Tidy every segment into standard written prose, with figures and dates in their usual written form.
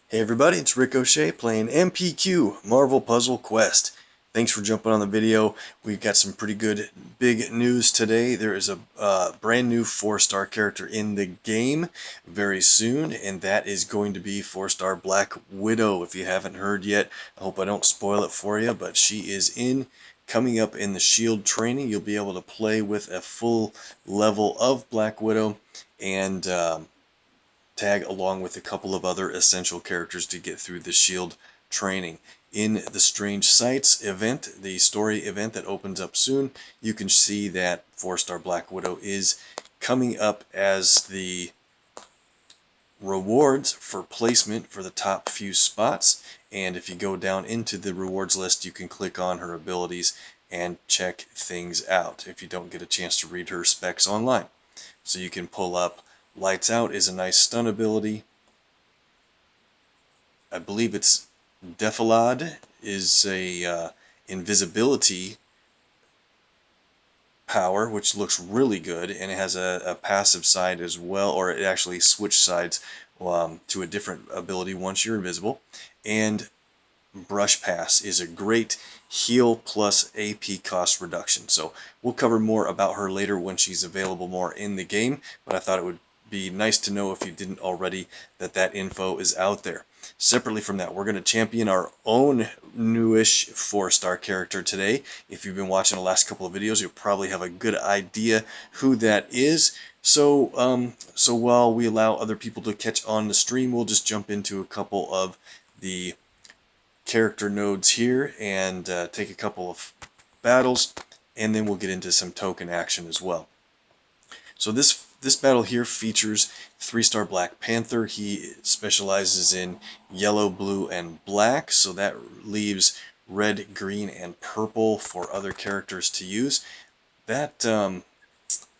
Hey everybody, it's OShay playing MPQ, Marvel Puzzle Quest. Thanks for jumping on the video. We've got some pretty good big news today. There is a brand new 4-star character in the game very soon, and that is going to be 4-star Black Widow. If you haven't heard yet, I hope I don't spoil it for you, but she is coming up in the Shield training. You'll be able to play with a full level of Black Widow and tag along with a couple of other essential characters to get through the Shield training. In the Strange Sights event, the story event that opens up soon, you can see that 4-star Black Widow is coming up as the rewards for placement for the top few spots. And if you go down into the rewards list, you can click on her abilities and check things out if you don't get a chance to read her specs online. So you can pull up Lights Out is a nice stun ability. I believe it's Defilade is a invisibility power, which looks really good, and it has a passive side as well, or it actually switches sides to a different ability once you're invisible. And Brush Pass is a great heal plus AP cost reduction. So we'll cover more about her later when she's available more in the game, but I thought it would be nice to know, if you didn't already, that info is out there. Separately from that, we're going to champion our own newish 4-star character today. If you've been watching the last couple of videos, you'll probably have a good idea who that is. So while we allow other people to catch on the stream, we'll just jump into a couple of the character nodes here and take a couple of battles, and then we'll get into some token action as well. So this battle here features 3-star Black Panther. He specializes in yellow, blue, and black, so that leaves red, green, and purple for other characters to use. That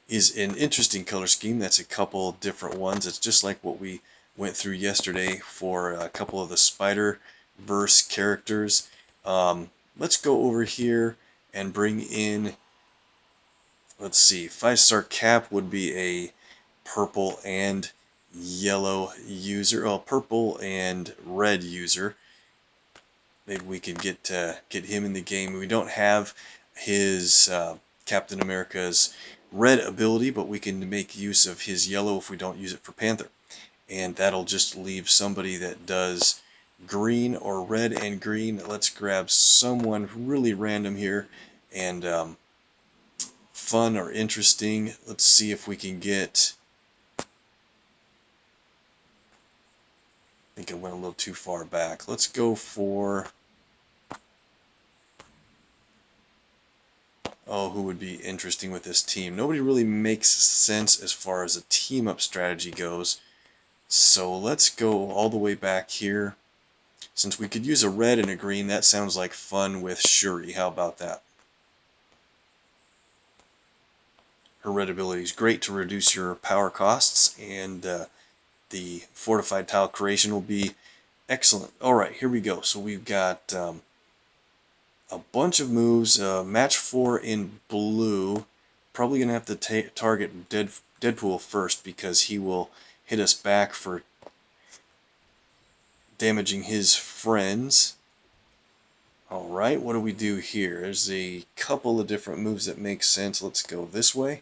is an interesting color scheme. That's a couple different ones. It's just like what we went through yesterday for a couple of the Spider-Verse characters. Let's go over here and bring in, let's see, 5-star Cap would be a purple and yellow user, oh, purple and red user. Maybe we could get him in the game. We don't have his Captain America's red ability, but we can make use of his yellow if we don't use it for Panther. And that'll just leave somebody that does green or red and green. Let's grab someone really random here and fun or interesting. Let's see if we can get, I think I went a little too far back. Let's go for, oh, who would be interesting with this team? Nobody really makes sense as far as a team-up strategy goes. So let's go all the way back here. Since we could use a red and a green, that sounds like fun with Shuri. How about that? Her red ability is great to reduce your power costs, and the fortified tile creation will be excellent. Alright, here we go. So we've got a bunch of moves. Match 4 in blue. Probably going to have to target Deadpool first, because he will hit us back for damaging his friends. Alright, what do we do here? There's a couple of different moves that make sense. Let's go this way.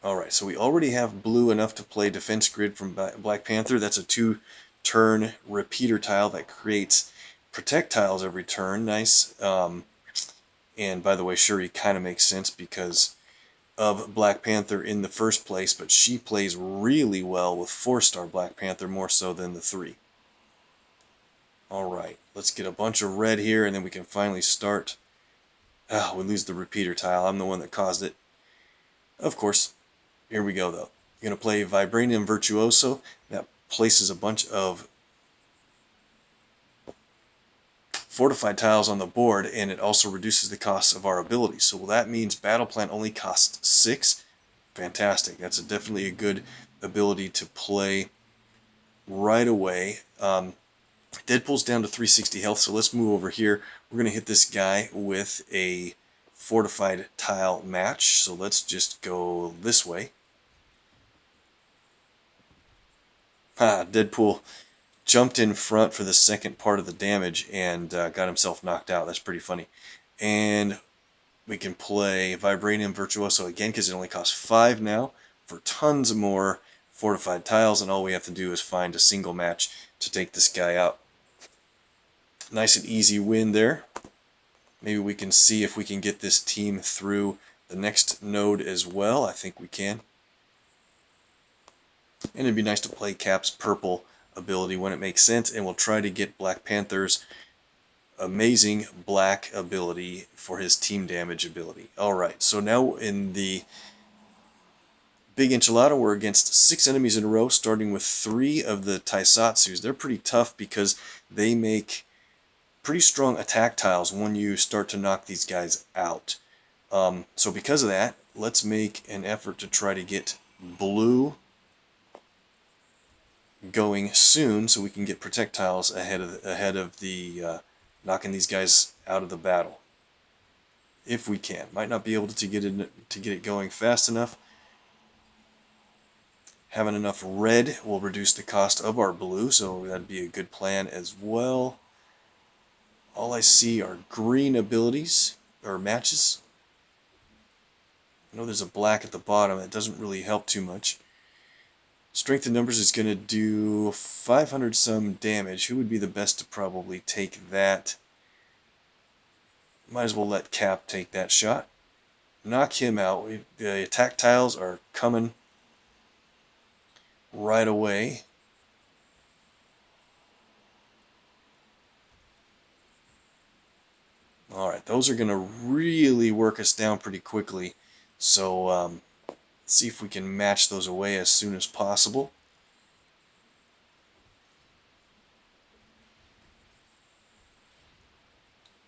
Alright, so we already have blue enough to play Defense Grid from Black Panther. That's a 2-turn repeater tile that creates protect tiles every turn. Nice. And by the way, Shuri kind of makes sense because of Black Panther in the first place, but she plays really well with 4-star Black Panther, more so than the 3. Alright, let's get a bunch of red here, and then we can finally start. Ah, we lose the repeater tile. I'm the one that caused it. Of course. Here we go, though. You're going to play Vibranium Virtuoso. That places a bunch of fortified tiles on the board, and it also reduces the cost of our abilities. So that means Battle Plan only costs 6. Fantastic. That's definitely a good ability to play right away. Deadpool's down to 360 health, so let's move over here. We're going to hit this guy with a fortified tile match. So let's just go this way. Deadpool jumped in front for the second part of the damage and got himself knocked out. That's pretty funny. And we can play Vibranium Virtuoso again because it only costs 5 now for tons more fortified tiles, and all we have to do is find a single match to take this guy out. Nice and easy win there. Maybe we can see if we can get this team through the next node as well. I think we can. And it'd be nice to play Cap's purple ability when it makes sense, and we'll try to get Black Panther's amazing black ability for his team damage ability. Alright, so now in the Big Enchilada, we're against 6 enemies in a row, starting with 3 of the Taisatsus. They're pretty tough because they make pretty strong attack tiles when you start to knock these guys out. So because of that, let's make an effort to try to get blue going soon so we can get projectiles ahead of the knocking these guys out of the battle. If we can. Might not be able to get it going fast enough. Having enough red will reduce the cost of our blue, so that'd be a good plan as well. All I see are green abilities, or matches. I know there's a black at the bottom. That doesn't really help too much. Strength in numbers is going to do 500 some damage. Who would be the best to probably take that? Might as well let Cap take that shot. Knock him out. The attack tiles are coming right away. Alright, those are going to really work us down pretty quickly. So, let's see if we can match those away as soon as possible.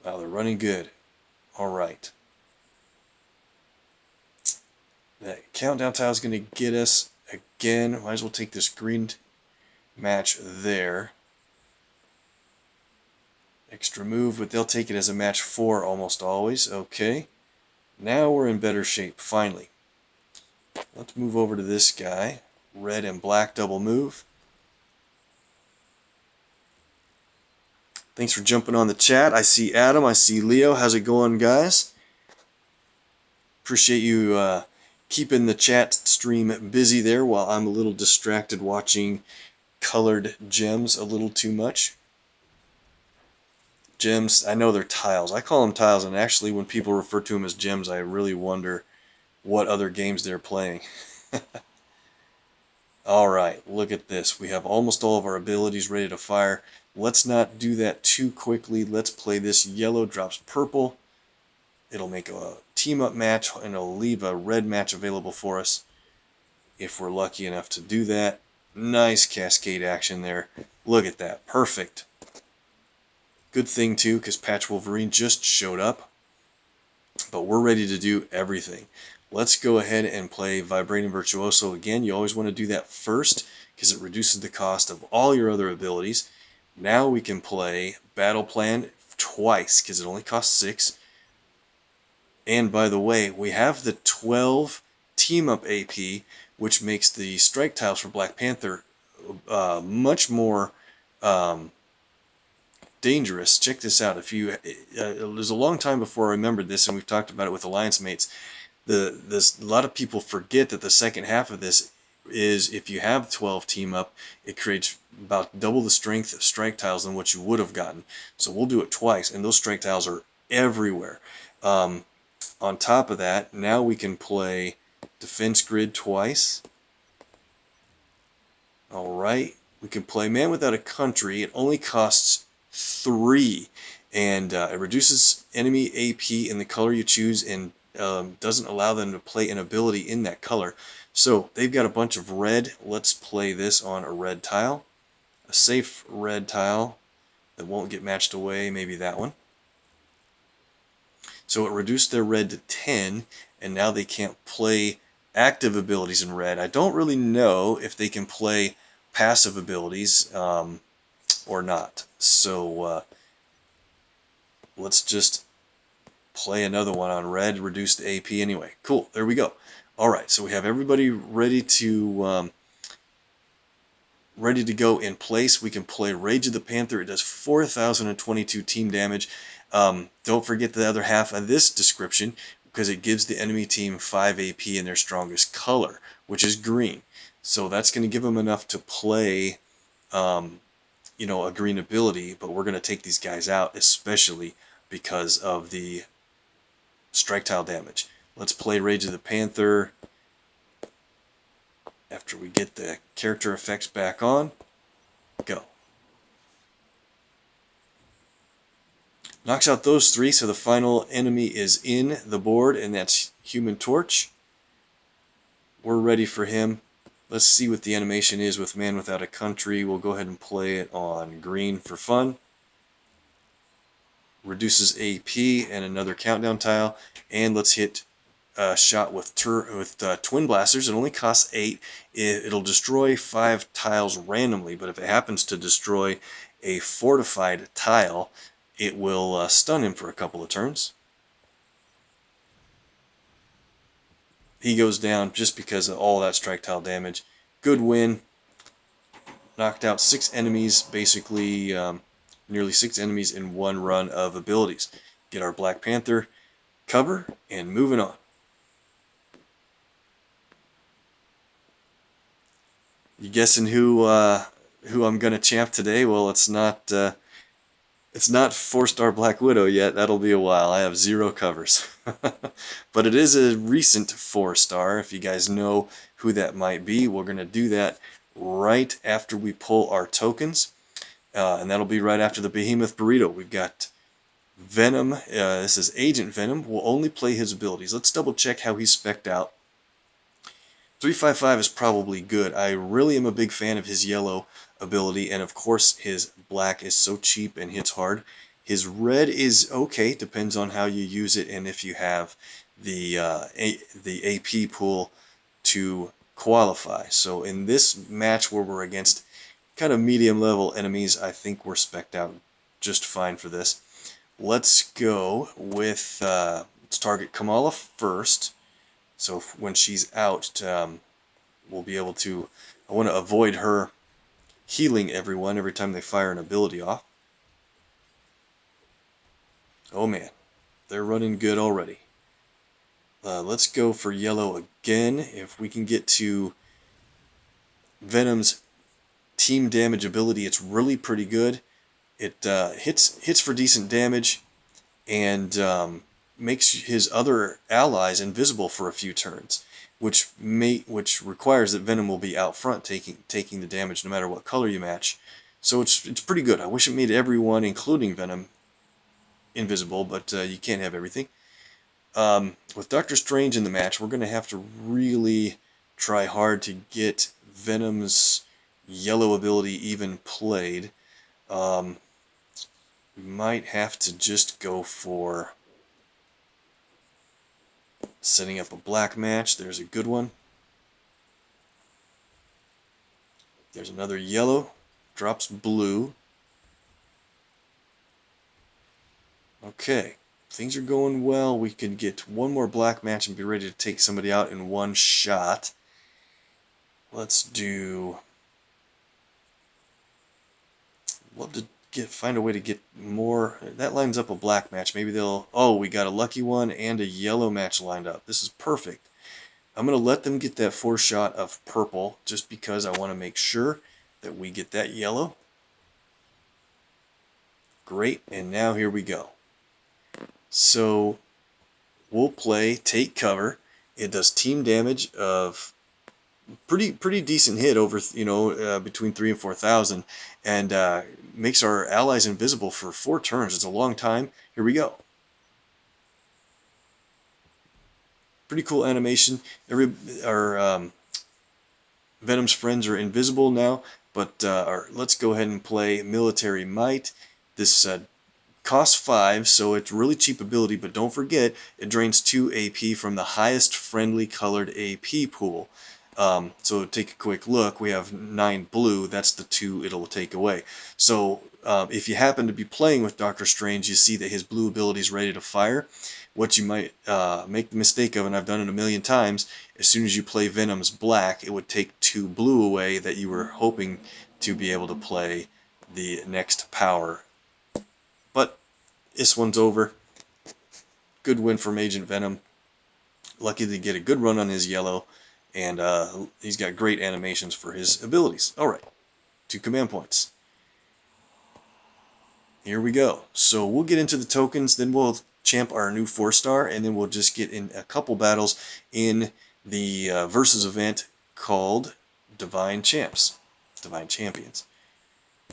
Wow, they're running good. Alright. That countdown tile is going to get us again. Might as well take this green match there. Extra move, but they'll take it as a match 4 almost always. Okay. Now we're in better shape, finally. Let's move over to this guy. Red and black double move. Thanks for jumping on the chat. I see Adam, I see Leo. How's it going, guys? Appreciate you keeping the chat stream busy there while I'm a little distracted watching colored gems a little too much. Gems, I know they're tiles. I call them tiles, and actually when people refer to them as gems, I really wonder what other games they're playing. Alright, look at this. We have almost all of our abilities ready to fire. Let's not do that too quickly. Let's play this. Yellow drops purple. It'll make a team-up match, and it'll leave a red match available for us if we're lucky enough to do that. Nice cascade action there. Look at that. Perfect. Good thing, too, because Patch Wolverine just showed up. But we're ready to do everything. Let's go ahead and play Vibranium Virtuoso again. You always want to do that first because it reduces the cost of all your other abilities. Now we can play Battle Plan twice because it only costs 6. And by the way, we have the 12 team-up AP, which makes the strike tiles for Black Panther much more dangerous. Check this out. If you, it was a long time before I remembered this, and we've talked about it with Alliance mates. A lot of people forget that the second half of this is if you have 12 team up, it creates about double the strength of strike tiles than what you would have gotten. So we'll do it twice, and those strike tiles are everywhere. On top of that, now we can play Defense Grid twice. Alright, we can play Man Without a Country. It only costs 3, and it reduces enemy AP in the color you choose and doesn't allow them to play an ability in that color. So they've got a bunch of red. Let's play this on a red tile. A safe red tile that won't get matched away, maybe that one. So it reduced their red to 10, and now they can't play active abilities in red. I don't really know if they can play passive abilities or not. So let's just play another one on red, reduce the AP anyway. Cool, there we go. Alright, so we have everybody ready to go in place. We can play Rage of the Panther. It does 4,022 team damage. Don't forget the other half of this description, because it gives the enemy team 5 AP in their strongest color, which is green. So that's going to give them enough to play, a green ability, but we're going to take these guys out, especially because of the strike tile damage. Let's play Rage of the Panther after we get the character effects back on. Go. Knocks out those 3, so the final enemy is in the board, and that's Human Torch. We're ready for him. Let's see what the animation is with Man Without a Country. We'll go ahead and play it on green for fun. Reduces AP and another countdown tile. And let's hit a shot with Twin Blasters. It only costs 8. It'll destroy 5 tiles randomly, but if it happens to destroy a fortified tile, it will stun him for a couple of turns. He goes down just because of all that strike tile damage. Good win. Knocked out 6 enemies, basically nearly 6 enemies in one run of abilities. Get our Black Panther cover and moving on. You guessing who I'm gonna champ today? Well, it's not 4-star Black Widow yet. That'll be a while. I have 0 covers. But it is a recent 4-star. If you guys know who that might be, we're going to do that right after we pull our tokens. And that'll be right after the Behemoth Burrito. We've got Venom. This is Agent Venom. We'll only play his abilities. Let's double check how he's spec'd out. 355 is probably good. I really am a big fan of his yellow ability, and of course his black is so cheap and hits hard. His red is okay, depends on how you use it and if you have the AP pool to qualify. So in this match where we're against kind of medium level enemies, I think we're spec'd out just fine for this. Let's go with, let's target Kamala first. So when she's out, we'll be able to, I want to avoid her healing everyone every time they fire an ability off. Oh man, they're running good already. Let's go for yellow again. If we can get to Venom's team damage ability, it's really pretty good. It hits for decent damage and makes his other allies invisible for a few turns, which requires that Venom will be out front taking the damage no matter what color you match. So it's pretty good. I wish it made everyone, including Venom, invisible, but you can't have everything. With Doctor Strange in the match, we're going to have to really try hard to get Venom's yellow ability even played. We might have to just go for setting up a black match. There's a good one. There's another yellow. Drops blue. Okay. Things are going well. We can get one more black match and be ready to take somebody out in one shot. Let's do... Love to find a way to get more. That lines up a black match. Maybe they'll... Oh, we got a lucky one and a yellow match lined up. This is perfect. I'm going to let them get that 4 shot of purple just because I want to make sure that we get that yellow. Great, and now here we go. So we'll play Take Cover. It does team damage of pretty decent hit over, between 3,000 and 4,000, and makes our allies invisible for 4 turns. It's a long time. Here we go. Pretty cool animation. Our Venom's friends are invisible now, but let's go ahead and play Military Might. This costs 5, so it's really cheap ability, but don't forget, it drains 2 AP from the highest friendly colored AP pool. So take a quick look. We have 9 blue. That's the 2 it'll take away. So if you happen to be playing with Doctor Strange, you see that his blue ability is ready to fire. What you might make the mistake of, and I've done it a million times, as soon as you play Venom's black, it would take 2 blue away that you were hoping to be able to play the next power. But this one's over. Good win from Agent Venom. Lucky to get a good run on his yellow, and he's got great animations for his abilities. Alright, 2 command points. Here we go. So we'll get into the tokens, then we'll champ our new 4-star, and then we'll just get in a couple battles in the versus event called Divine Champs. Divine Champions.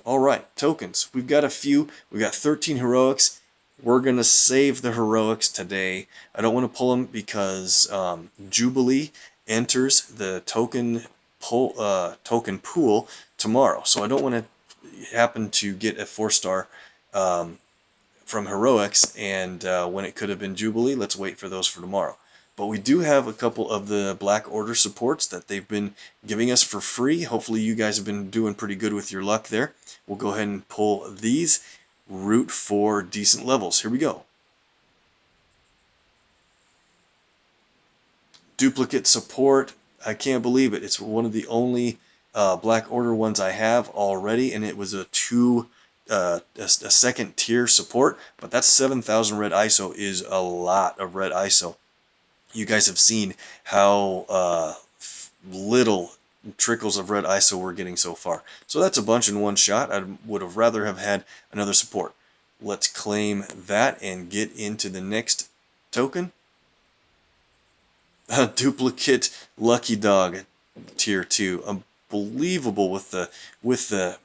Alright, tokens. We've got a few. We've got 13 heroics. We're going to save the heroics today. I don't want to pull them because Jubilee enters the token pool tomorrow. So I don't want to happen to get a 4-star from heroics, and when it could have been Jubilee, let's wait for those for tomorrow. But we do have a couple of the Black Order supports that they've been giving us for free. Hopefully you guys have been doing pretty good with your luck there. We'll go ahead and pull these. Root for decent levels. Here we go. Duplicate support. I can't believe it. It's one of the only Black Order ones I have already, and it was a second tier support, but that's 7,000 red ISO is a lot of red ISO. You guys have seen how little trickles of red ISO we're getting so far. So that's a bunch in one shot. I would have rather have had another support. Let's claim that and get into the next token. A duplicate Lucky Dog tier 2. Unbelievable with the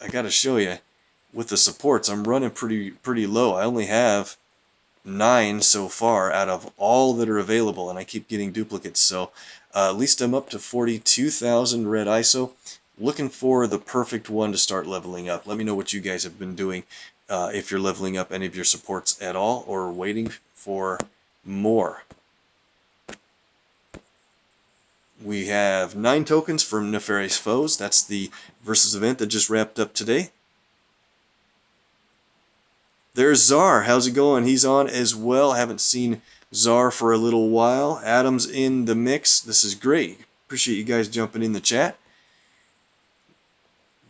I gotta show you, with the supports, I'm running pretty low. I only have 9 so far out of all that are available, and I keep getting duplicates. So at least I'm up to 42,000 red ISO. Looking for the perfect one to start leveling up. Let me know what you guys have been doing, if you're leveling up any of your supports at all, or waiting for more. We have 9 tokens from Nefarious Foes. That's the versus event that just wrapped up today. There's Czar. How's it going? He's on as well. Haven't seen Czar for a little while. Adam's in the mix. This is great. Appreciate you guys jumping in the chat.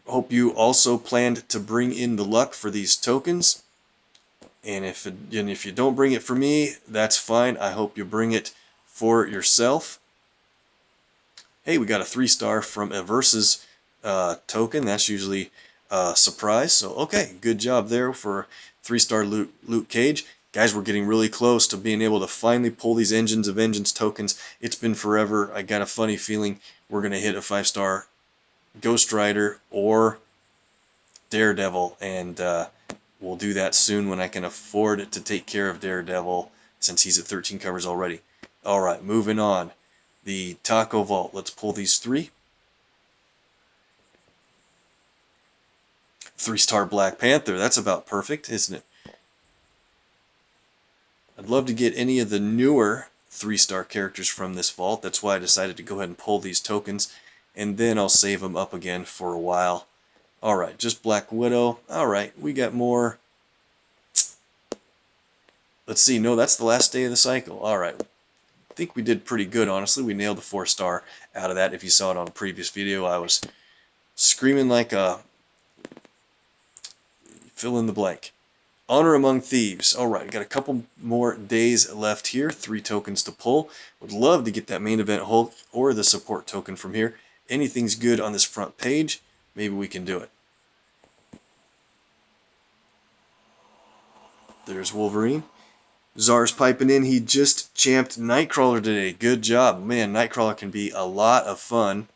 Hope you also planned to bring in the luck for these tokens. And if you don't bring it for me, that's fine. I hope you bring it for yourself. Hey, we got a 3-star from a versus token. That's usually a surprise. So, okay, good job there for 3-star Luke Cage. Guys, we're getting really close to being able to finally pull these Engines of Vengeance tokens. It's been forever. I got a funny feeling we're going to hit a 5-star Ghost Rider or Daredevil, and we'll do that soon when I can afford to take care of Daredevil, since he's at 13 covers already. Alright, moving on. The Taco Vault. Let's pull these 3. 3-star Black Panther. That's about perfect, isn't it? I'd love to get any of the newer 3-star characters from this vault. That's why I decided to go ahead and pull these tokens, and then I'll save them up again for a while. Alright, just Black Widow. Alright, we got more. Let's see. No, that's the last day of the cycle. Alright. I think we did pretty good, honestly. We nailed the 4-star out of that. If you saw it on a previous video, I was screaming like a fill in the blank. Honor Among Thieves. Alright, got a couple more days left here. 3 tokens to pull. Would love to get that main event Hulk or the support token from here. Anything's good on this front page. Maybe we can do it. There's Wolverine. Czar's piping in. He just champed Nightcrawler today. Good job. Man, Nightcrawler can be a lot of fun.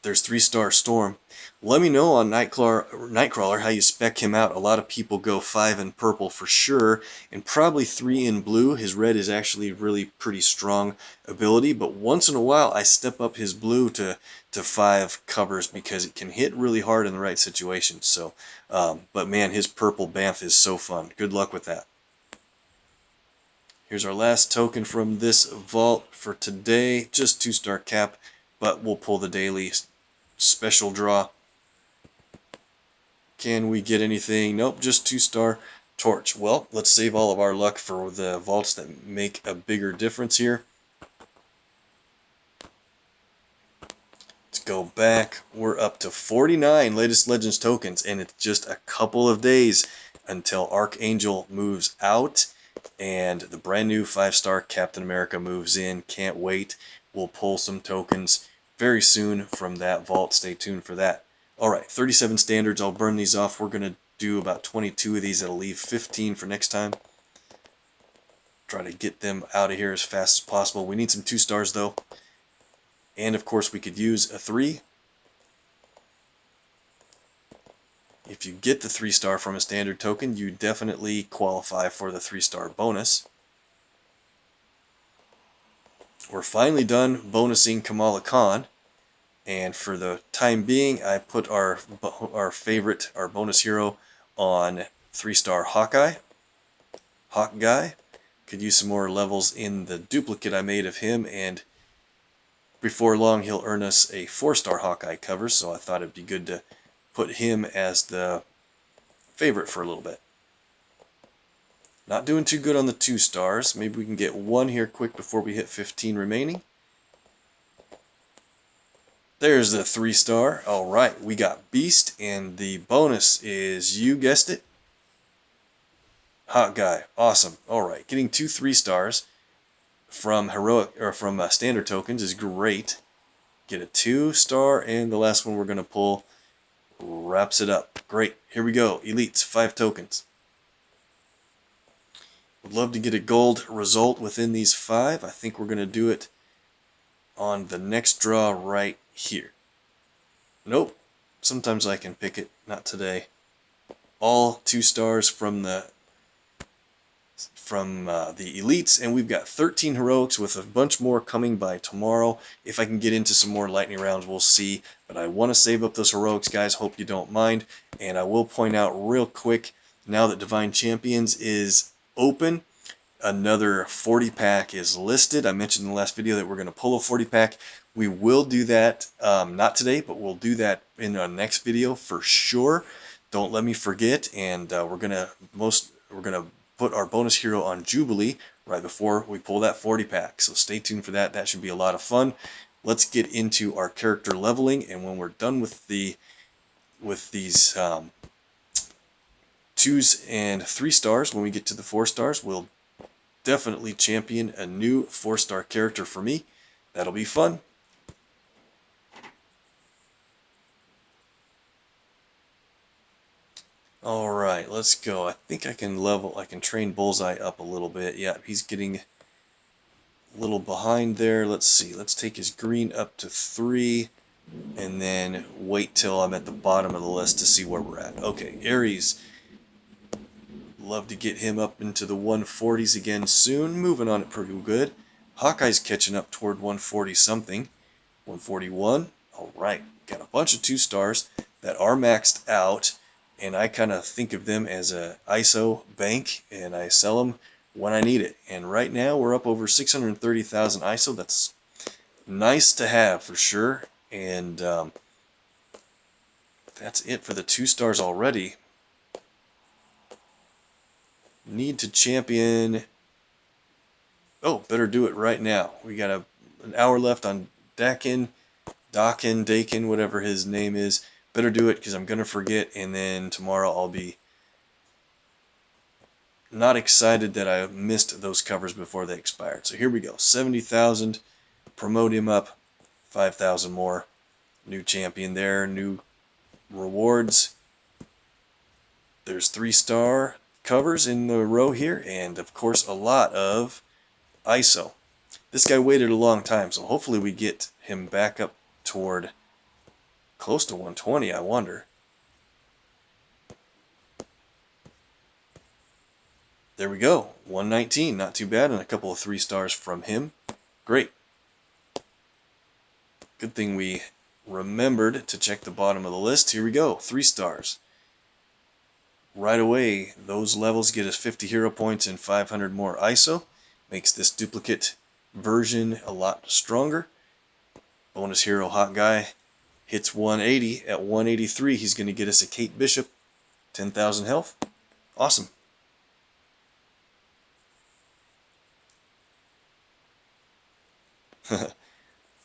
There's 3-star Storm. Let me know on Nightcrawler how you spec him out. A lot of people go 5 in purple for sure, and probably 3 in blue. His red is actually really pretty strong ability, but once in a while I step up his blue to 5 covers because it can hit really hard in the right situation. So, but man, his purple Bamf is so fun. Good luck with that. Here's our last token from this vault for today. Just 2-star cap, but we'll pull the daily special draw. Can we get anything? Nope, just 2-star torch. Well, let's save all of our luck for the vaults that make a bigger difference here. Let's go back. We're up to 49 latest Legends tokens, and it's just a couple of days until Archangel moves out and the brand new 5-star Captain America moves in. Can't wait. We'll pull some tokens very soon from that vault. Stay tuned for that. Alright, 37 standards. I'll burn these off. We're going to do about 22 of these. That'll leave 15 for next time. Try to get them out of here as fast as possible. We need some 2-stars though. And of course we could use a 3. If you get the 3-star from a standard token, you definitely qualify for the 3-star bonus. We're finally done bonusing Kamala Khan. And for the time being, I put our favorite, our bonus hero on 3-star Hawkeye. Hawk Guy. Could use some more levels in the duplicate I made of him, and before long he'll earn us a 4-star Hawkeye cover, so I thought it'd be good to put him as the favorite for a little bit. Not doing too good on the 2-stars. Maybe we can get one here quick before we hit 15 remaining. There's the 3-star. Alright, we got Beast, and the bonus is, you guessed it, Hot Guy. Awesome. Alright, getting 2 3-stars from heroic or from standard tokens is great. Get a 2-star, and the last one we're going to pull wraps it up. Great. Here we go. Elites, 5 tokens. Would love to get a gold result within these 5. I think we're going to do it on the next draw right here. Nope. Sometimes I can pick it. Not today. All 2-stars from the elites, and we've got 13 heroics with a bunch more coming by tomorrow. If I can get into some more lightning rounds, we'll see, but I want to save up those heroics, guys. Hope you don't mind. And I will point out real quick, now that Divine Champions is open, another 40-pack is listed. I mentioned in the last video that we're going to pull a 40-pack. We will do that, not today, but we'll do that in our next video for sure. Don't let me forget. And we're gonna put our bonus hero on Jubilee right before we pull that 40-pack. So stay tuned for that. That should be a lot of fun. Let's get into our character leveling, and when we're done with these 2s and 3-stars, when we get to the 4-stars, we'll definitely champion a new 4-star character for me. That'll be fun. Alright, let's go. I think I can train Bullseye up a little bit. Yeah, he's getting a little behind there. Let's see. Let's take his green up to 3 and then wait till I'm at the bottom of the list to see where we're at. Okay, Ares. Love to get him up into the 140s again soon. Moving on it pretty good. Hawkeye's catching up toward 140 something. 141. Alright, got a bunch of 2-stars that are maxed out. And I kind of think of them as a ISO bank, and I sell them when I need it. And right now we're up over 630,000 ISO. That's nice to have for sure. And that's it for the 2-stars already. Need to champion. Oh, better do it right now. We got an hour left on Dakin, whatever his name is. Better do it because I'm going to forget, and then tomorrow I'll be not excited that I missed those covers before they expired. So here we go. 70,000. Promote him up. 5,000 more. New champion there. New rewards. There's 3-star covers in the row here, and of course a lot of ISO. This guy waited a long time, so hopefully we get him back up toward close to 120, I wonder. There we go. 119. Not too bad. And a couple of 3-stars from him. Great. Good thing we remembered to check the bottom of the list. Here we go. 3-stars. Right away, those levels get us 50 hero points and 500 more ISO. Makes this duplicate version a lot stronger. Bonus hero Hot Guy hits 180. At 183, he's going to get us a Kate Bishop, 10,000 health. Awesome.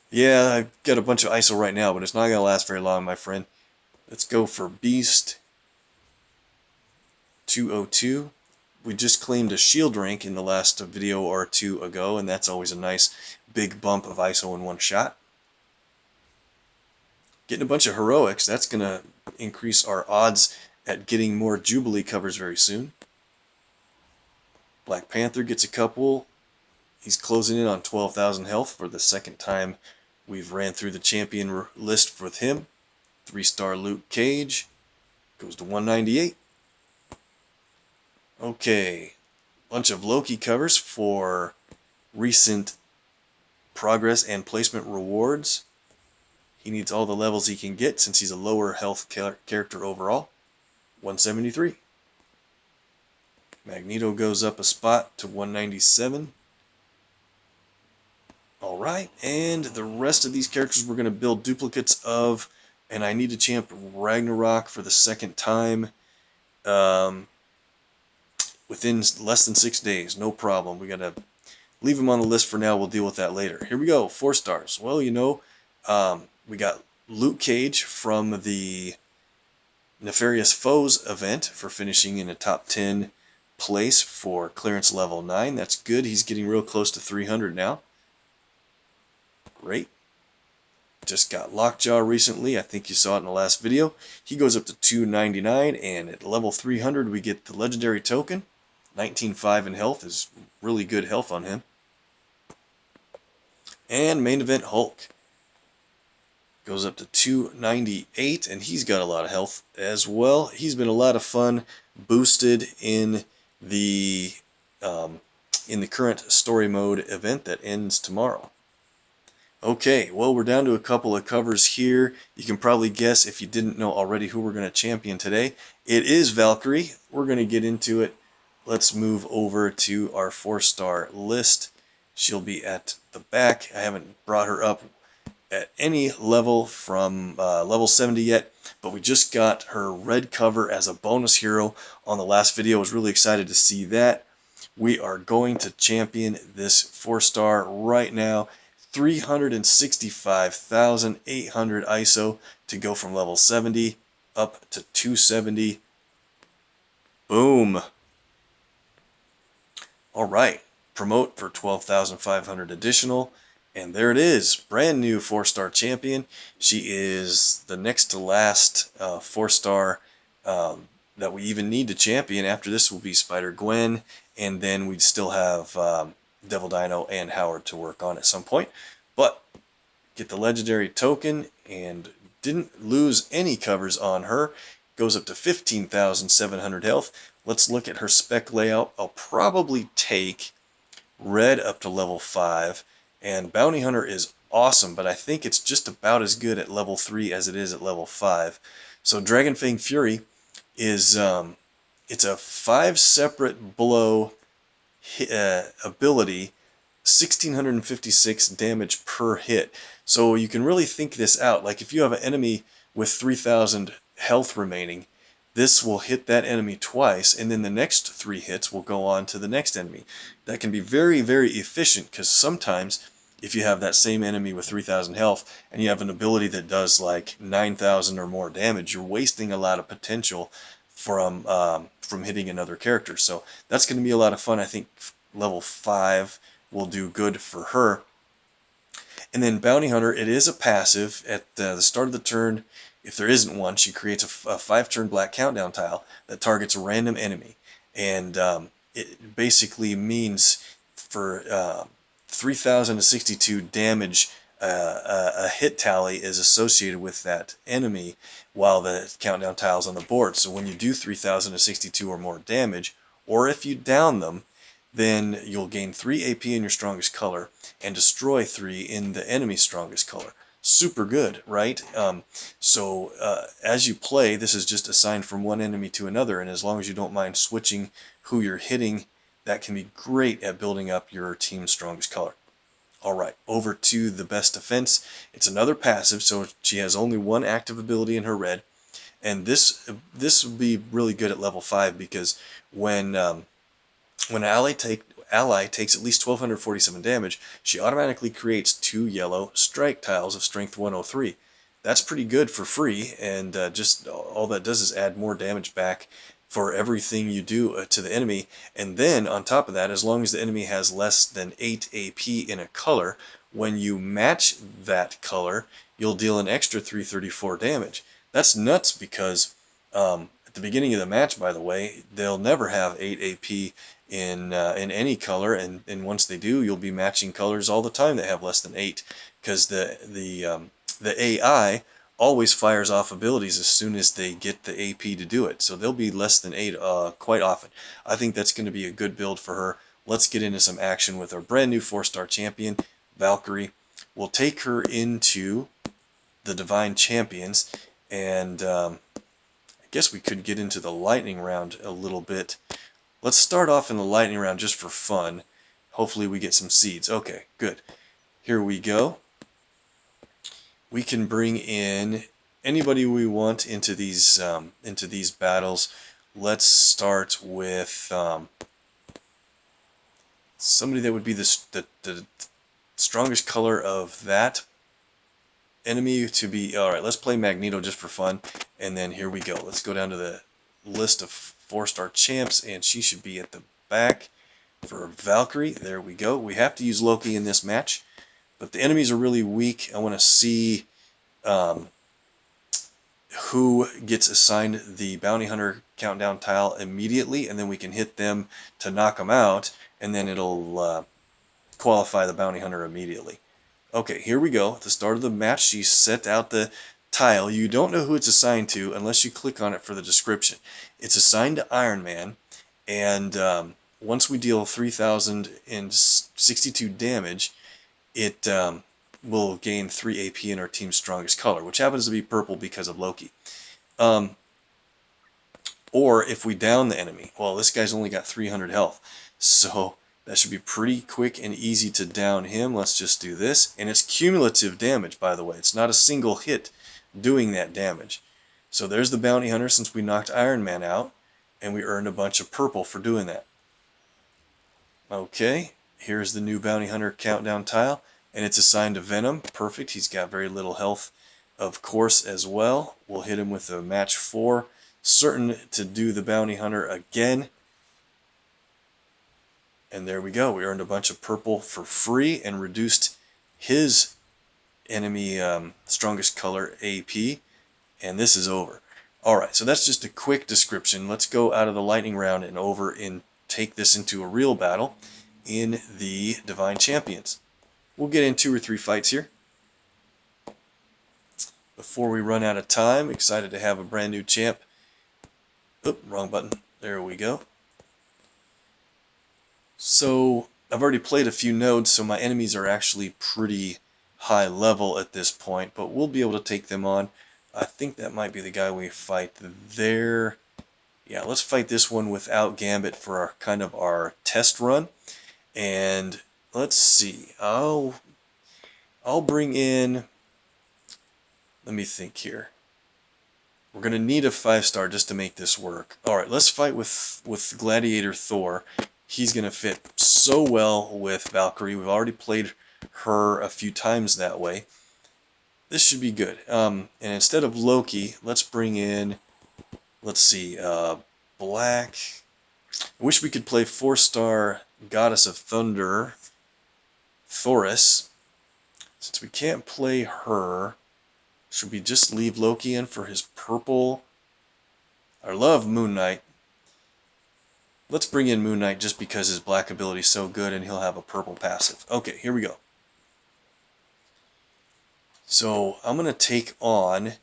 Yeah, I've got a bunch of ISO right now, but it's not going to last very long, my friend. Let's go for Beast 202. We just claimed a shield rank in the last video or two ago, and that's always a nice big bump of ISO in one shot. Getting a bunch of heroics, that's going to increase our odds at getting more Jubilee covers very soon. Black Panther gets a couple. He's closing in on 12,000 health for the second time we've ran through the champion list with him. 3-star Luke Cage goes to 198. Okay, bunch of Loki covers for recent progress and placement rewards. He needs all the levels he can get since he's a lower health character overall. 173. Magneto goes up a spot to 197. Alright, and the rest of these characters we're going to build duplicates of, and I need to champ Ragnarok for the second time within less than 6 days. No problem. We got to leave him on the list for now. We'll deal with that later. Here we go. 4 stars. Well, you know, we got Luke Cage from the Nefarious Foes event for finishing in a top 10 place for clearance level 9. That's good. He's getting real close to 300 now. Great. Just got Lockjaw recently. I think you saw it in the last video. He goes up to 299, and at level 300 we get the legendary token. 19.5 in health is really good health on him. And main event Hulk goes up to 298, and he's got a lot of health as well. He's been a lot of fun, boosted in the current story mode event that ends tomorrow. Okay, well, we're down to a couple of covers here. You can probably guess, if you didn't know already, who we're going to champion today. It is Valkyrie. We're going to get into it. Let's move over to our 4-star list. She'll be at the back. I haven't brought her up at any level from level 70 yet, but we just got her red cover as a bonus hero on the last video. I was really excited to see that. We are going to champion this 4-star right now. 365,800 ISO to go from level 70 up to 270. Boom. Alright, promote for 12,500 additional. And there it is, brand new 4-star champion. She is the next to last 4-star that we even need to champion. After this will be Spider-Gwen, and then we'd still have Devil Dino and Howard to work on at some point. But get the legendary token, and didn't lose any covers on her. Goes up to 15,700 health. Let's look at her spec layout. I'll probably take Red up to level 5. And Bounty Hunter is awesome, but I think it's just about as good at level 3 as it is at level 5. So Dragonfang Fury is it's a 5 separate blow ability, 1,656 damage per hit. So you can really think this out. Like if you have an enemy with 3,000 health remaining, this will hit that enemy twice, and then the next 3 hits will go on to the next enemy. That can be very, very efficient, because sometimes if you have that same enemy with 3,000 health and you have an ability that does like 9,000 or more damage, you're wasting a lot of potential from hitting another character. So that's going to be a lot of fun. I think level 5 will do good for her. And then Bounty Hunter, it is a passive. At the start of the turn, if there isn't one, she creates a 5-turn black countdown tile that targets a random enemy. And it basically means for 3,062 damage, a hit tally is associated with that enemy while the countdown tile is on the board. So when you do 3,062 or more damage, or if you down them, then you'll gain 3 AP in your strongest color and destroy 3 in the enemy's strongest color. Super good, right? So as you play, this is just assigned from one enemy to another, and as long as you don't mind switching who you're hitting that can be great at building up your team's strongest color. Alright, over to the best defense. It's another passive, so she has only one active ability in her red. And this would be really good at level 5 because when when ally takes at least 1247 damage, she automatically creates 2 yellow strike tiles of strength 103. That's pretty good for free, and just all that does is add more damage back for everything you do to the enemy. And then on top of that, as long as the enemy has less than 8 AP in a color, when you match that color, you'll deal an extra 334 damage. That's nuts because at the beginning of the match, by the way, they'll never have 8 AP in any color, and once they do, you'll be matching colors all the time that have less than 8, because the AI always fires off abilities as soon as they get the AP to do it, so they'll be less than 8 quite often. I think that's going to be a good build for her. Let's get into some action with our brand new 4-star champion, Valkyrie. We'll take her into the Divine Champions, and I guess we could get into the lightning round a little bit. Let's start off in the lightning round just for fun. Hopefully we get some seeds. Okay, good. Here we go. We can bring in anybody we want into these battles. Let's start with somebody that would be the strongest color of that enemy to be. Alright, let's play Magneto just for fun. And then here we go. Let's go down to the list of 4-star champs, and she should be at the back for Valkyrie. There we go. We have to use Loki in this match, but the enemies are really weak. I want to see who gets assigned the Bounty Hunter countdown tile immediately, and then we can hit them to knock them out, and then it'll qualify the Bounty Hunter immediately. Okay, here we go. At the start of the match, she set out the tile. You don't know who it's assigned to unless you click on it for the description. It's assigned to Iron Man, and once we deal 3,062 damage, it will gain 3 AP in our team's strongest color, which happens to be purple because of Loki. Or if we down the enemy, well, this guy's only got 300 health, so that should be pretty quick and easy to down him. Let's just do this. And it's cumulative damage, by the way. It's not a single hit doing that damage. So there's the Bounty Hunter, since we knocked Iron Man out, and we earned a bunch of purple for doing that. Okay, here's the new Bounty Hunter countdown tile, and it's assigned to Venom. Perfect. He's got very little health, of course, as well. We'll hit him with a match 4. Certain to do the Bounty Hunter again. And there we go. We earned a bunch of purple for free and reduced his enemy strongest color AP. And this is over. Alright, so that's just a quick description. Let's go out of the lightning round and over and take this into a real battle in the Divine Champions. We'll get in 2 or 3 fights here. Before we run out of time, excited to have a brand new champ. Oop, wrong button. There we go. So I've already played a few nodes, so my enemies are actually pretty high level at this point, but we'll be able to take them on. I think that might be the guy we fight there. Yeah, let's fight this one without Gambit for our kind of our test run. And let's see. I'll bring in, let me think here. We're going to need a 5-star just to make this work. Alright, let's fight with Gladiator Thor. He's going to fit so well with Valkyrie. We've already played her a few times that way. This should be good. And instead of Loki, let's bring in, let's see, Black. I wish we could play 4-star Goddess of Thunder, Thoris. Since we can't play her, should we just leave Loki in for his purple? I love Moon Knight. Let's bring in Moon Knight just because his black ability is so good and he'll have a purple passive. Okay, here we go. So I'm going to take on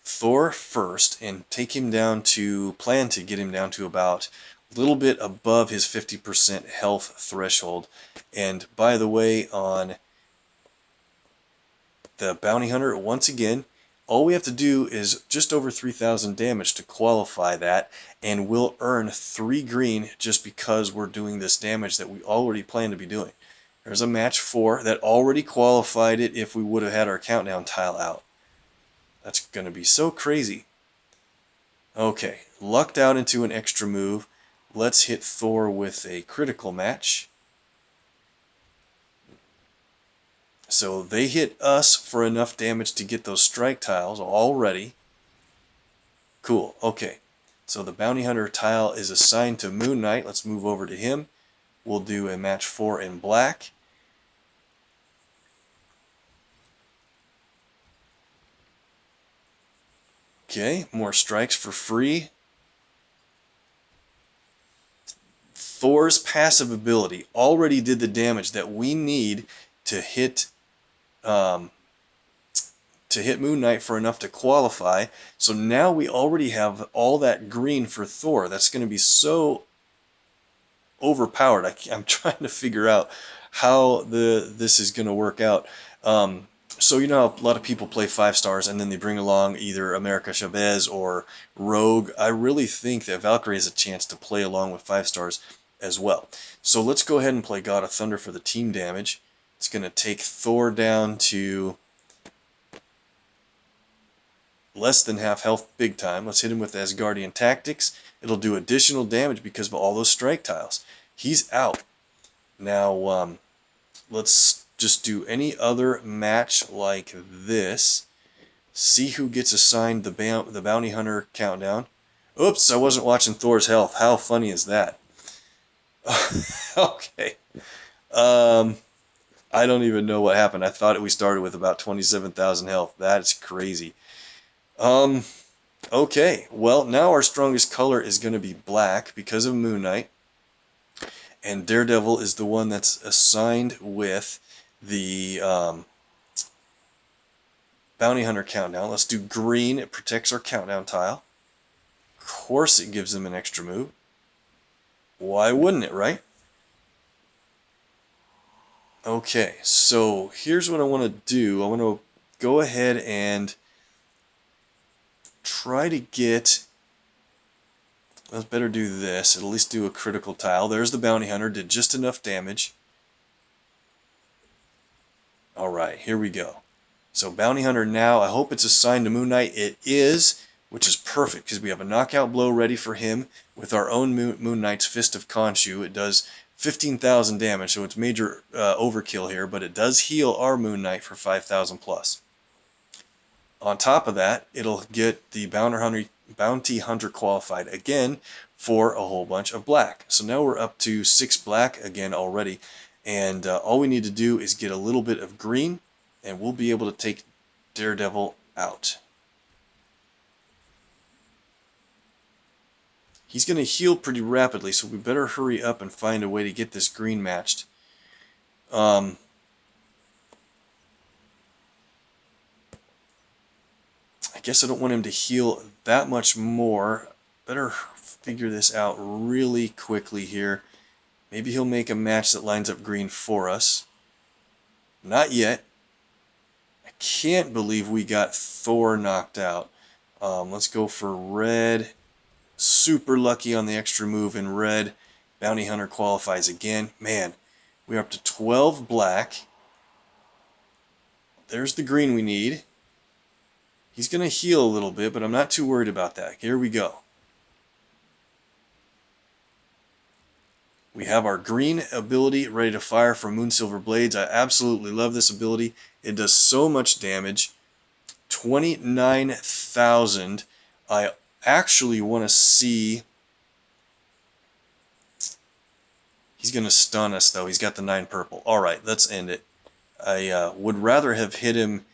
Thor first and take him down to, plan to get him down to about a little bit above his 50% health threshold. And by the way, on the Bounty Hunter, once again, All we have to do is just over 3,000 damage to qualify that, and we'll earn 3 green just because we're doing this damage that we already plan to be doing. There's a match 4 that already qualified it if we would have had our countdown tile out. That's going to be so crazy. Okay, lucked out into an extra move. Let's hit Thor with a critical match. So they hit us for enough damage to get those strike tiles already. Cool, okay. So the Bounty Hunter tile is assigned to Moon Knight. Let's move over to him. We'll do a match 4 in black. Okay, more strikes for free. Thor's passive ability already did the damage that we need to hit Moon Knight for enough to qualify. So now we already have all that green for Thor. That's going to be so overpowered. I'm trying to figure out how this is going to work out. So you know how a lot of people play 5 stars and then they bring along either America Chavez or Rogue. I really think that Valkyrie has a chance to play along with 5 stars as well. So let's go ahead and play God of Thunder for the team damage. It's going to take Thor down to less than half health big time. Let's hit him with Asgardian Tactics. It'll do additional damage because of all those strike tiles. He's out. Now, let's just do any other match like this. See who gets assigned the Bounty Hunter countdown. Oops, I wasn't watching Thor's health. How funny is that? Okay. I don't even know what happened. I thought we started with about 27,000 health. That's crazy. Okay. Well, now our strongest color is going to be black because of Moon Knight. And Daredevil is the one that's assigned with the Bounty Hunter countdown. Let's do green. It protects our countdown tile. Of course it gives them an extra move. Why wouldn't it, right? Okay, so here's what I want to do. I want to go ahead and try to get... Let's better do this. At least do a critical tile. There's the Bounty Hunter. Did just enough damage. Alright, here we go. So Bounty Hunter now, I hope it's assigned to Moon Knight. It is, which is perfect because we have a knockout blow ready for him with our own Moon Knight's Fist of Khonshu. It does 15,000 damage, so it's major overkill here, but it does heal our Moon Knight for 5,000 plus. On top of that, it'll get the Bounty Hunter qualified again for a whole bunch of black. So now we're up to 6 black again already, and all we need to do is get a little bit of green, and we'll be able to take Daredevil out. He's going to heal pretty rapidly, so we better hurry up and find a way to get this green matched. I guess I don't want him to heal that much more. Better figure this out really quickly here. Maybe he'll make a match that lines up green for us. Not yet. I can't believe we got Thor knocked out. Let's go for red. Super lucky on the extra move in red. Bounty Hunter qualifies again. Man, we're up to 12 black. There's the green we need. He's going to heal a little bit, but I'm not too worried about that. Here we go. We have our green ability ready to fire from Moonsilver Blades. I absolutely love this ability. It does so much damage. 29,000. I actually want to see... He's going to stun us, though. He's got the 9 purple. Alright, let's end it. I would rather have hit him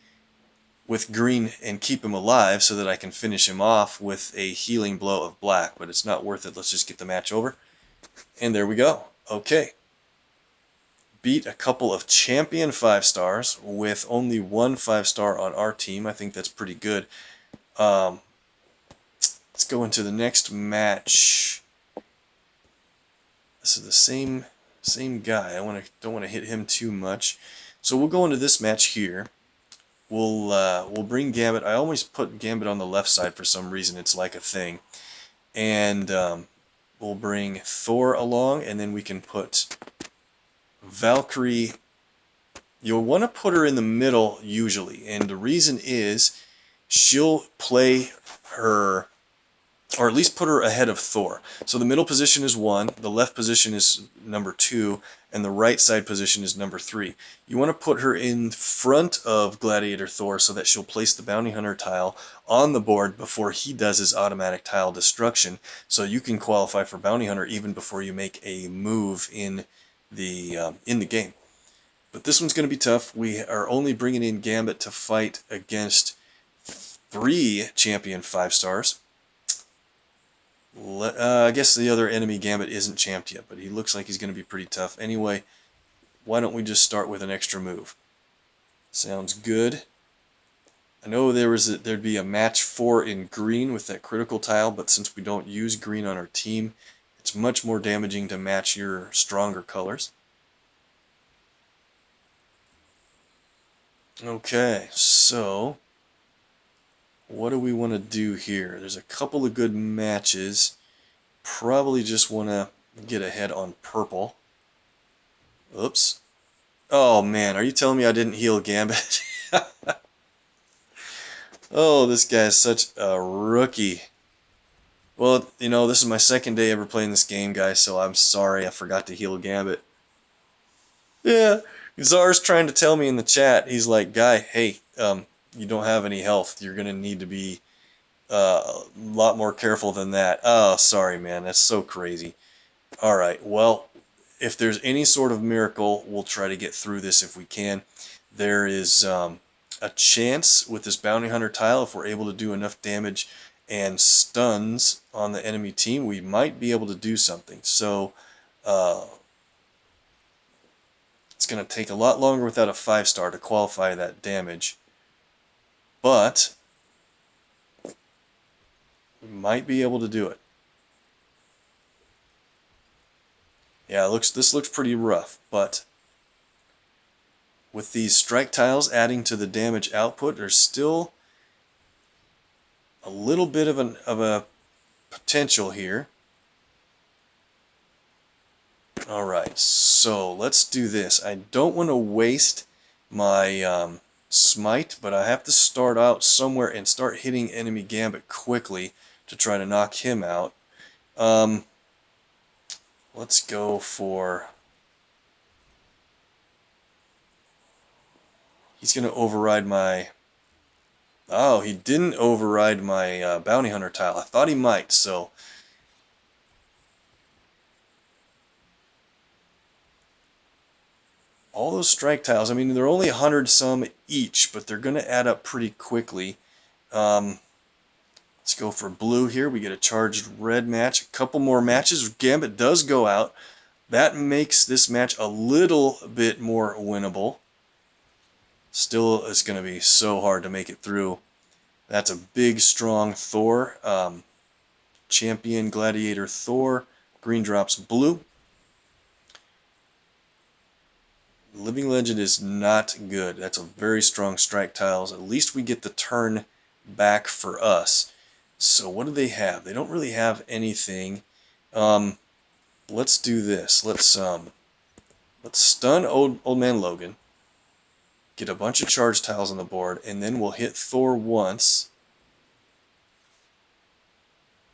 with green and keep him alive so that I can finish him off with a healing blow of black, but it's not worth it. Let's just get the match over. And there we go. Okay. Beat a couple of champion 5 stars with only 1 5-star on our team. I think that's pretty good. Let's go into the next match. This is the same guy. Don't want to hit him too much. So we'll go into this match here. we'll bring Gambit. I always put Gambit on the left side for some reason. It's like a thing. And we'll bring Thor along, and then we can put Valkyrie. You'll want to put her in the middle usually, and the reason is she'll play her, or at least put her ahead of Thor. So the middle position is 1, the left position is number 2, and the right side position is number 3. You want to put her in front of Gladiator Thor so that she'll place the Bounty Hunter tile on the board before he does his automatic tile destruction, so you can qualify for Bounty Hunter even before you make a move in the game. But this one's going to be tough. We are only bringing in Gambit to fight against 3 champion 5 stars. I guess the other enemy Gambit isn't champed yet, but he looks like he's going to be pretty tough. Anyway, why don't we just start with an extra move? Sounds good. I know there'd be a match 4 in green with that critical tile, but since we don't use green on our team, it's much more damaging to match your stronger colors. Okay, so what do we want to do here? There's a couple of good matches. Probably just want to get ahead on purple. Oops. Oh man, are you telling me I didn't heal Gambit? Oh, this guy is such a rookie. Well, you know, this is my second day ever playing this game, guys, so I'm sorry I forgot to heal Gambit. Yeah, Czar's trying to tell me in the chat, he's like, guy, hey, you don't have any health. You're going to need to be a lot more careful than that. Oh, sorry, man, that's so crazy. Alright, well, if there's any sort of miracle, we'll try to get through this if we can. There is a chance with this Bounty Hunter tile, if we're able to do enough damage and stuns on the enemy team, we might be able to do something. So, it's going to take a lot longer without a 5-star to qualify that damage. But, we might be able to do it. Yeah, this looks pretty rough, but with these strike tiles adding to the damage output, there's still a little bit of a potential here. Alright, so let's do this. I don't want to waste my smite, but I have to start out somewhere and start hitting enemy Gambit quickly to try to knock him out. Let's go for... He's going to override my... Oh, he didn't override my Bounty Hunter tile. I thought he might, so... All those strike tiles, I mean, they're only 100 some each, but they're going to add up pretty quickly. Let's go for blue here. We get a charged red match. A couple more matches. Gambit does go out. That makes this match a little bit more winnable. Still, it's going to be so hard to make it through. That's a big, strong Thor. Champion Gladiator Thor. Green drops blue. Living Legend is not good. That's a very strong strike tiles. At least we get the turn back for us. So what do they have? They don't really have anything. Let's do this. Let's stun Old Man Logan. Get a bunch of charge tiles on the board, and then we'll hit Thor once.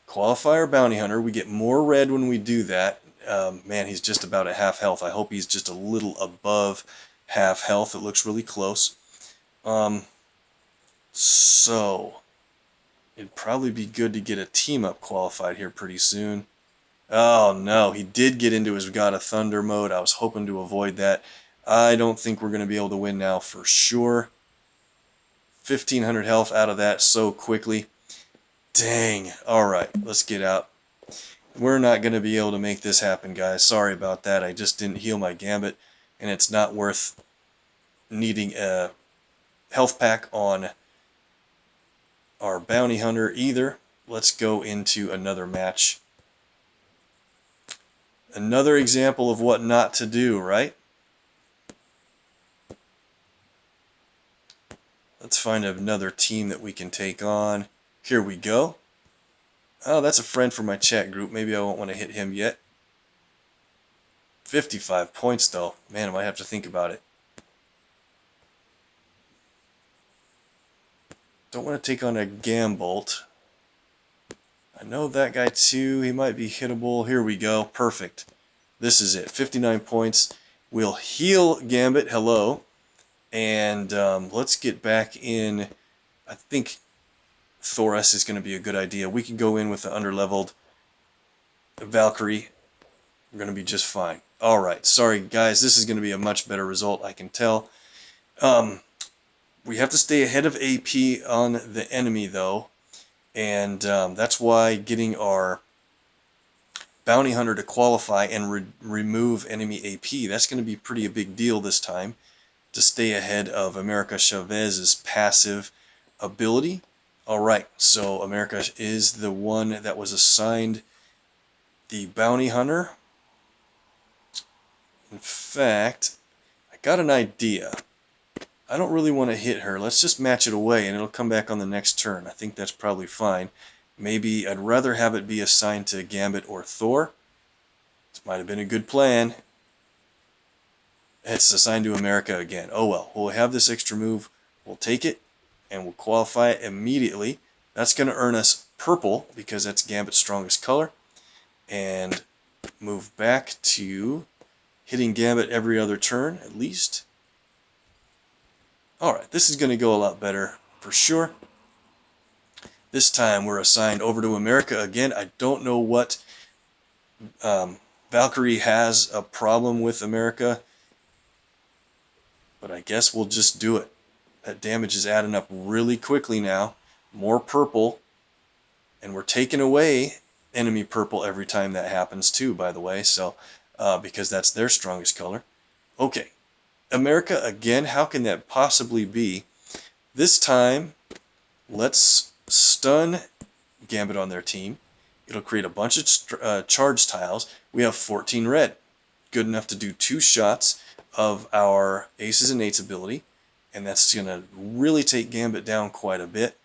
Qualify our Bounty Hunter. We get more red when we do that. Man, he's just about at half health. I hope he's just a little above half health. It looks really close. So, it'd probably be good to get a team up qualified here pretty soon. Oh no, he did get into his God of Thunder mode. I was hoping to avoid that. I don't think we're going to be able to win now for sure. 1,500 health out of that so quickly. Dang. Alright, let's get out. We're not going to be able to make this happen, guys. Sorry about that. I just didn't heal my Gambit, and it's not worth needing a health pack on our Bounty Hunter either. Let's go into another match. Another example of what not to do, right? Let's find another team that we can take on. Here we go. Oh, that's a friend from my chat group. Maybe I won't want to hit him yet. 55 points, though. Man, I might have to think about it. Don't want to take on a Gambolt. I know that guy, too. He might be hittable. Here we go. Perfect. This is it. 59 points. We'll heal Gambit. Hello. And let's get back in. I think Thor S is going to be a good idea. We can go in with the underleveled Valkyrie. We're going to be just fine. Alright, sorry guys, this is going to be a much better result, I can tell. We have to stay ahead of AP on the enemy, though. And that's why getting our Bounty Hunter to qualify and remove enemy AP, that's going to be pretty a big deal this time, to stay ahead of America Chavez's passive ability. Alright, so America is the one that was assigned the Bounty Hunter. In fact, I got an idea. I don't really want to hit her. Let's just match it away and it'll come back on the next turn. I think that's probably fine. Maybe I'd rather have it be assigned to Gambit or Thor. This might have been a good plan. It's assigned to America again. Oh well, we'll have this extra move. We'll take it and we'll qualify it immediately. That's going to earn us purple because that's Gambit's strongest color. And move back to hitting Gambit every other turn at least. Alright, this is going to go a lot better for sure. This time we're assigned over to America again. I don't know what Valkyrie has a problem with America, but I guess we'll just do it. That damage is adding up really quickly now. More purple, and we're taking away enemy purple every time that happens too, by the way, so because that's their strongest color. Okay, America again, how can that possibly be? This time, let's stun Gambit on their team. It'll create a bunch of charge tiles. We have 14 red. Good enough to do 2 shots of our Aces and Eights ability. And that's going to really take Gambit down quite a bit.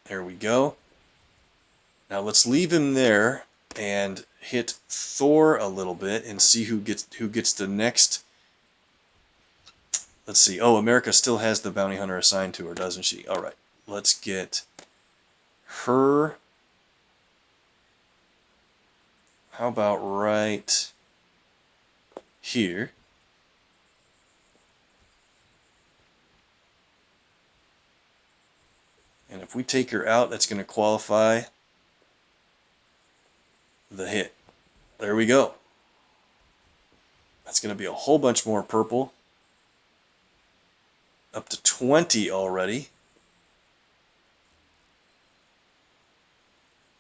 There we go. Now let's leave him there and hit Thor a little bit and see who gets the next. Let's see. Oh, America still has the Bounty Hunter assigned to her, doesn't she? Alright, let's get her. How about right here? And if we take her out, that's going to qualify the hit. There we go. That's going to be a whole bunch more purple. Up to 20 already.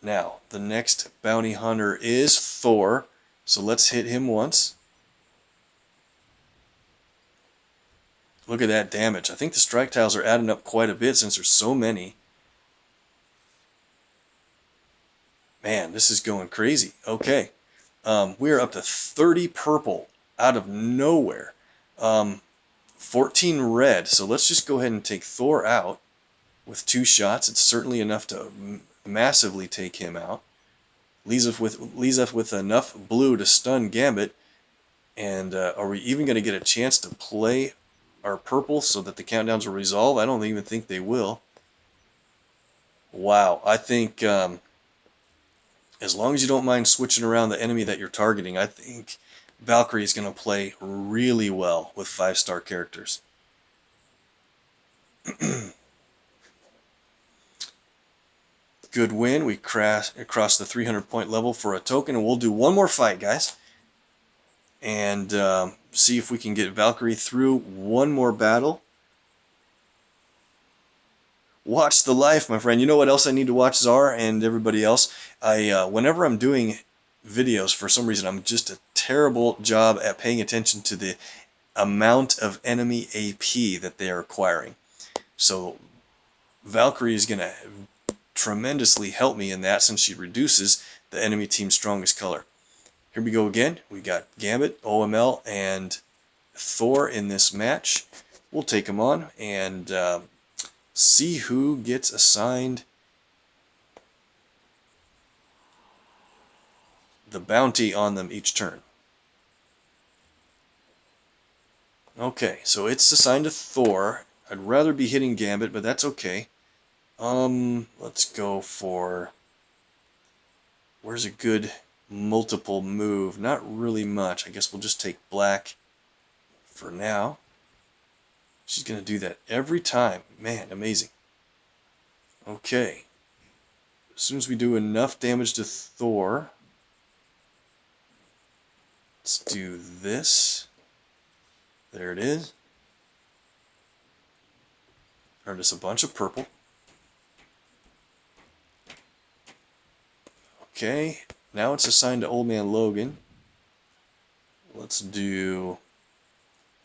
Now, the next bounty hunter is Thor. So let's hit him once. Look at that damage. I think the strike tiles are adding up quite a bit since there's so many. Man, this is going crazy. Okay. We're up to 30 purple out of nowhere. 14 red. So let's just go ahead and take Thor out with 2 shots. It's certainly enough to massively take him out. Leaves us with enough blue to stun Gambit. And are we even going to get a chance to play our purple so that the countdowns will resolve? I don't even think they will. Wow, I think as long as you don't mind switching around the enemy that you're targeting, I think Valkyrie is going to play really well with 5-star characters. Good win. We crossed the 300-point level for a token, and we'll do one more fight, guys. And see if we can get Valkyrie through one more battle. Watch the life, my friend. You know what else I need to watch, Czar and everybody else? Whenever I'm doing videos, for some reason, I'm just a terrible job at paying attention to the amount of enemy AP that they are acquiring. So Valkyrie is going to tremendously help me in that since she reduces the enemy team's strongest color. Here we go again. We got Gambit, OML, and Thor in this match. We'll take him on and see who gets assigned the bounty on them each turn. Okay, so it's assigned to Thor. I'd rather be hitting Gambit, but that's okay. Let's go for... Where's a good multiple move? Not really much. I guess we'll just take black for now. She's going to do that every time. Man, amazing. Okay. As soon as we do enough damage to Thor, let's do this. There it is. Earned us a bunch of purple. Okay, now it's assigned to Old Man Logan. Let's do...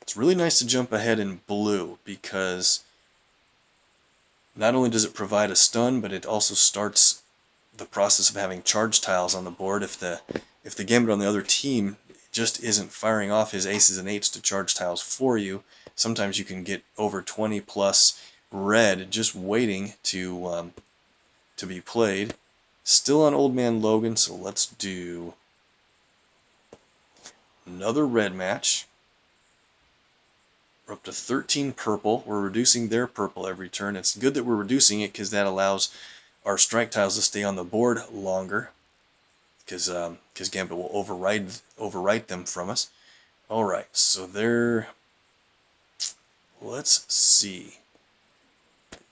It's really nice to jump ahead in blue because not only does it provide a stun, but it also starts the process of having charge tiles on the board. If the Gambit on the other team just isn't firing off his aces and eights to charge tiles for you, sometimes you can get over 20 plus red just waiting to be played. Still on Old Man Logan, so let's do another red match. We're up to 13 purple. We're reducing their purple every turn. It's good that we're reducing it because that allows our strike tiles to stay on the board longer, because Gambit will overwrite them from us. All right, so they're... Let's see.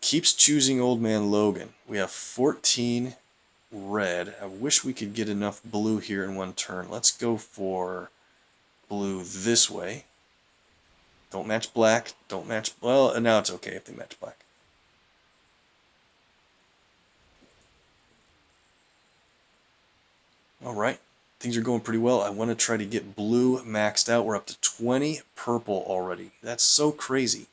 Keeps choosing Old Man Logan. We have 14 red. I wish we could get enough blue here in one turn. Let's go for blue this way. Don't match black. Don't match... Well, now it's okay if they match black. Alright. Things are going pretty well. I want to try to get blue maxed out. We're up to 20 purple already. That's so crazy.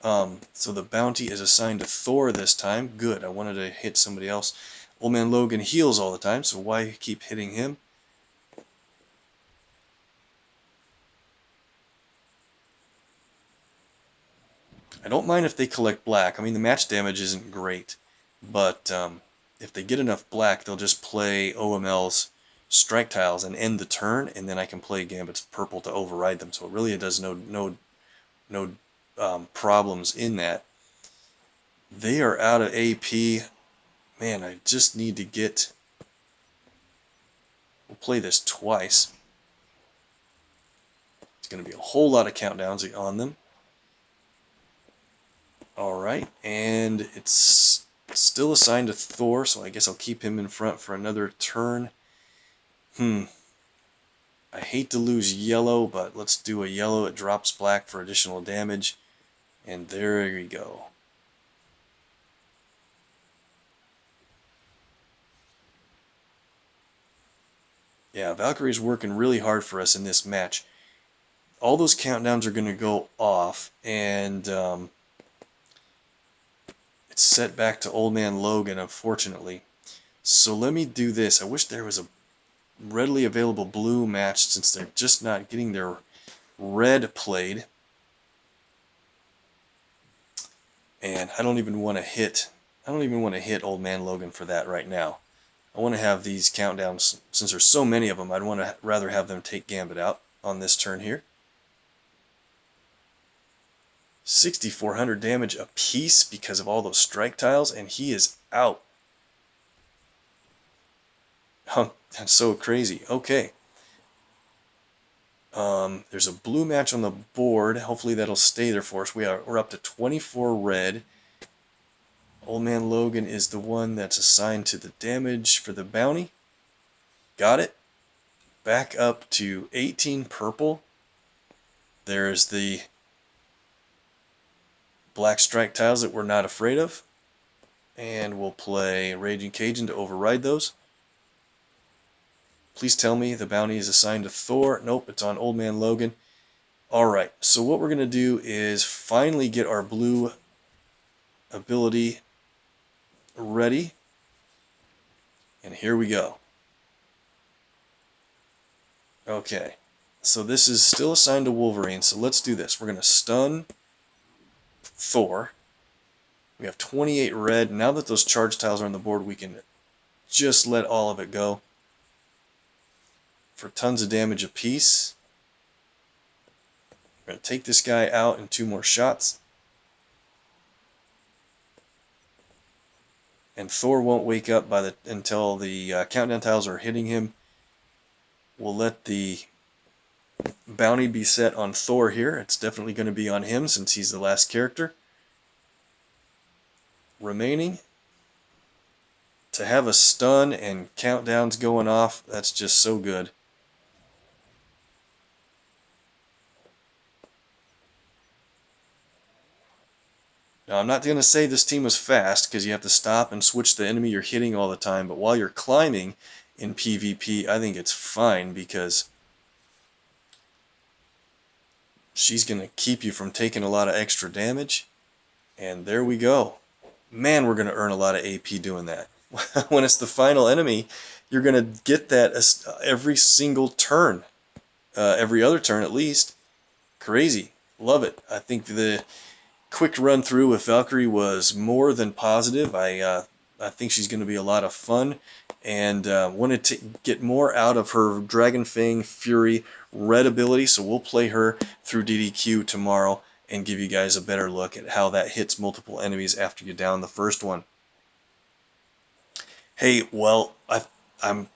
So the bounty is assigned to Thor this time. Good. I wanted to hit somebody else. Old Man Logan heals all the time, so why keep hitting him? I don't mind if they collect black. I mean, the match damage isn't great, but if they get enough black, they'll just play OML's strike tiles and end the turn, and then I can play Gambit's purple to override them. So it really does no problems in that. They are out of AP. Man, I just need to get... We'll play this twice. It's going to be a whole lot of countdowns on them. Alright, and it's still assigned to Thor, so I guess I'll keep him in front for another turn. I hate to lose yellow, but let's do a yellow. It drops black for additional damage. And there we go. Yeah, Valkyrie's working really hard for us in this match. All those countdowns are going to go off, and it's set back to Old Man Logan, unfortunately. So let me do this. I wish there was a readily available blue match, since they're just not getting their red played. And I don't even want to hit Old Man Logan for that right now. I want to have these countdowns, since there's so many of them, I'd want to rather have them take Gambit out on this turn here. 6,400 damage apiece because of all those strike tiles, and he is out. Oh, that's so crazy. Okay. There's a blue match on the board. Hopefully that'll stay there for us. We're up to 24 red. Old Man Logan is the one that's assigned to the damage for the bounty. Got it. Back up to 18 purple. There's the black strike tiles that we're not afraid of. And we'll play Raging Cajun to override those. Please tell me the bounty is assigned to Thor. Nope, it's on Old Man Logan. Alright, so what we're going to do is finally get our blue ability ready. And here we go. Okay, So this is still assigned to Wolverine, so let's do this. We're going to stun Thor. We have 28 red. Now that those charge tiles are on the board, we can just let all of it go for tons of damage apiece. We're going to take this guy out in 2 more shots. And Thor won't wake up until the countdown tiles are hitting him. We'll let the bounty be set on Thor here. It's definitely going to be on him since he's the last character remaining. To have a stun and countdowns going off, that's just so good. Now, I'm not going to say this team was fast because you have to stop and switch the enemy you're hitting all the time, but while you're climbing in PvP, I think it's fine because she's going to keep you from taking a lot of extra damage. And there we go. Man, we're going to earn a lot of AP doing that. When it's the final enemy, you're going to get that every single turn. Every other turn at least. Crazy. Love it. I think the quick run through with Valkyrie was more than positive. I think she's going to be a lot of fun, and wanted to get more out of her Dragon Fang Fury red ability, so we'll play her through DDQ tomorrow and give you guys a better look at how that hits multiple enemies after you down the first one. Hey, well, I'm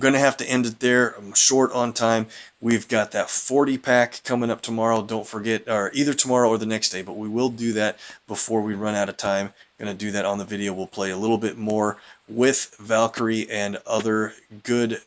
going to have to end it there. I'm short on time. We've got that 40 pack coming up tomorrow. Don't forget, or either tomorrow or the next day, but we will do that before we run out of time. Going to do that on the video. We'll play a little bit more with Valkyrie and other good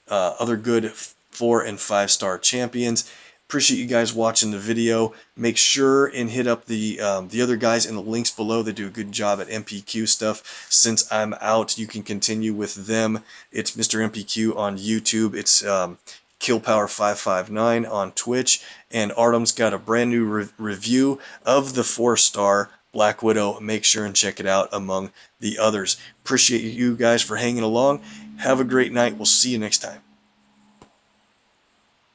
4 and 5 star champions. Appreciate you guys watching the video. Make sure and hit up the other guys in the links below. They do a good job at MPQ stuff. Since I'm out, you can continue with them. It's Mr. MPQ on YouTube. It's KillPower559 on Twitch. And Artem's got a brand new review of the 4-star Black Widow. Make sure and check it out among the others. Appreciate you guys for hanging along. Have a great night. We'll see you next time.